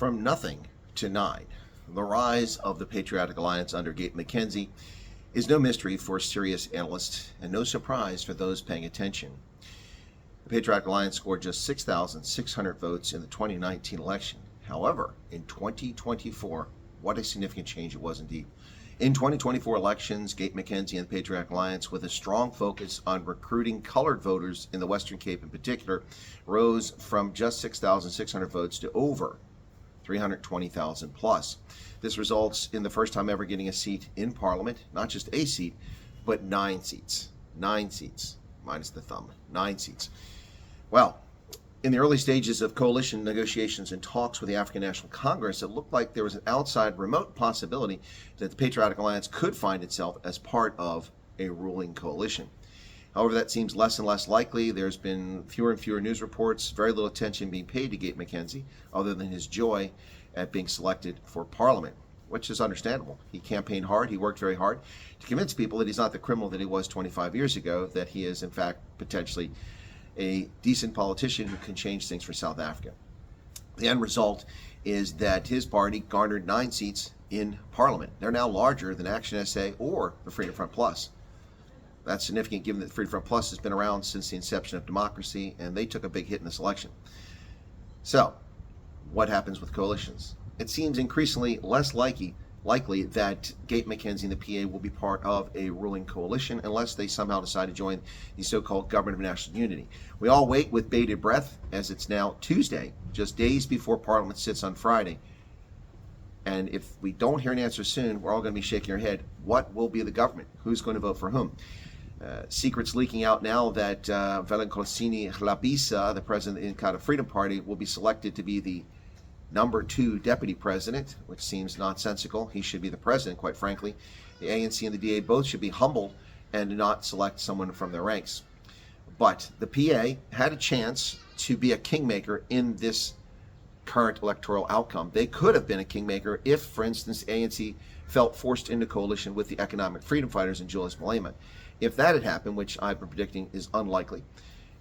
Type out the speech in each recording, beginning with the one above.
From nothing to 9, the rise of the Patriotic Alliance under Gayton McKenzie is no mystery for serious analysts and no surprise for those paying attention. The Patriotic Alliance scored just 6,600 votes in the 2019 election. However, in 2024, what a significant change it was indeed. In 2024 elections, Gayton McKenzie and the Patriotic Alliance, with a strong focus on recruiting colored voters in the Western Cape in particular, rose from just 6,600 votes to over 320,000 plus. This results in the first time ever getting a seat in Parliament, not just a seat, but 9 seats. 9 seats, minus the thumb, 9 seats. Well, in the early stages of coalition negotiations and talks with the African National Congress, it looked like there was an outside remote possibility that the Patriotic Alliance could find itself as part of a ruling coalition. However, that seems less and less likely. There's been fewer and fewer news reports, very little attention being paid to Gayton McKenzie, other than his joy at being selected for Parliament, which is understandable. He campaigned hard, he worked very hard to convince people that he's not the criminal that he was 25 years ago, that he is in fact potentially a decent politician who can change things for South Africa. The end result is that his party garnered 9 seats in Parliament. They're now larger than Action SA or the Freedom Front Plus. That's significant given that the Freedom Front Plus has been around since the inception of democracy, and they took a big hit in this election. So, what happens with coalitions? It seems increasingly less likely that Gayton McKenzie and the PA will be part of a ruling coalition unless they somehow decide to join the so-called Government of National Unity. We all wait with bated breath as it's now Tuesday, just days before Parliament sits on Friday. And if we don't hear an answer soon, we're all going to be shaking our head. What will be the government? Who's going to vote for whom? Secrets leaking out now that Velenkosini Hlabisa, the president of the Inkatha Freedom Party, will be selected to be the number 2 deputy president, which seems nonsensical. He should be the president, quite frankly. The ANC and the DA both should be humble and not select someone from their ranks. But the PA had a chance to be a kingmaker in this current electoral outcome. They could have been a kingmaker if, for instance, the ANC felt forced into coalition with the Economic Freedom Fighters and Julius Malema. If that had happened, which I've been predicting is unlikely,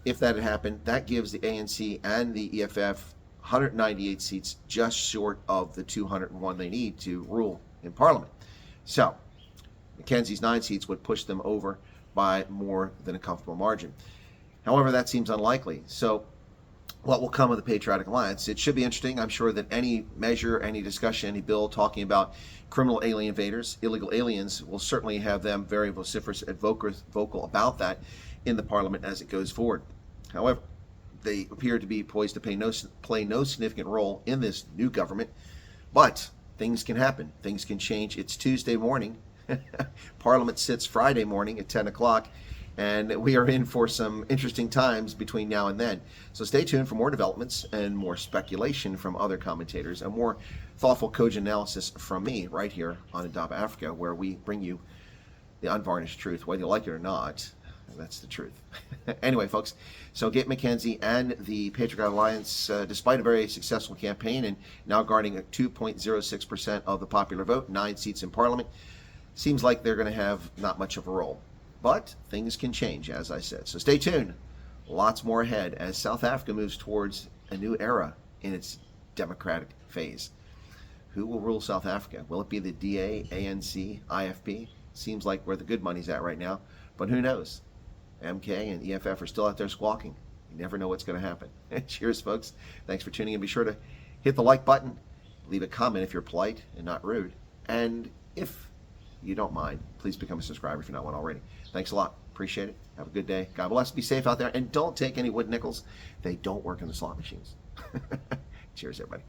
if that had happened, that gives the ANC and the EFF 198 seats, just short of the 201 they need to rule in Parliament. So, McKenzie's 9 seats would push them over by more than a comfortable margin. However, that seems unlikely. So, what will come of the Patriotic Alliance? It should be interesting. I'm sure that any measure, any discussion, any bill talking about criminal alien invaders, illegal aliens, will certainly have them very vociferous and vocal about that in the Parliament as it goes forward. However, they appear to be poised to play no significant role in this new government, but things can happen. Things can change. It's Tuesday morning. Parliament sits Friday morning at 10 o'clock. And we are in for some interesting times between now and then. So stay tuned for more developments and more speculation from other commentators and more thoughtful, cogent analysis from me right here on Indaba Africa, where we bring you the unvarnished truth, whether you like it or not. That's the truth. Anyway, folks, so Gayton McKenzie and the Patriotic Alliance, despite a very successful campaign and now guarding a 2.06% of the popular vote, 9 seats in Parliament, seems like they're going to have not much of a role. But things can change, as I said. So stay tuned. Lots more ahead as South Africa moves towards a new era in its democratic phase. Who will rule South Africa? Will it be the DA, ANC, IFP? Seems like where the good money's at right now. But who knows? MK and EFF are still out there squawking. You never know what's going to happen. Cheers, folks. Thanks for tuning in. Be sure to hit the like button. Leave a comment if you're polite and not rude. And if you don't mind, please become a subscriber if you're not one already. Thanks a lot. Appreciate it. Have a good day. God bless. Be safe out there. And don't take any wood nickels. They don't work in the slot machines. Cheers, everybody.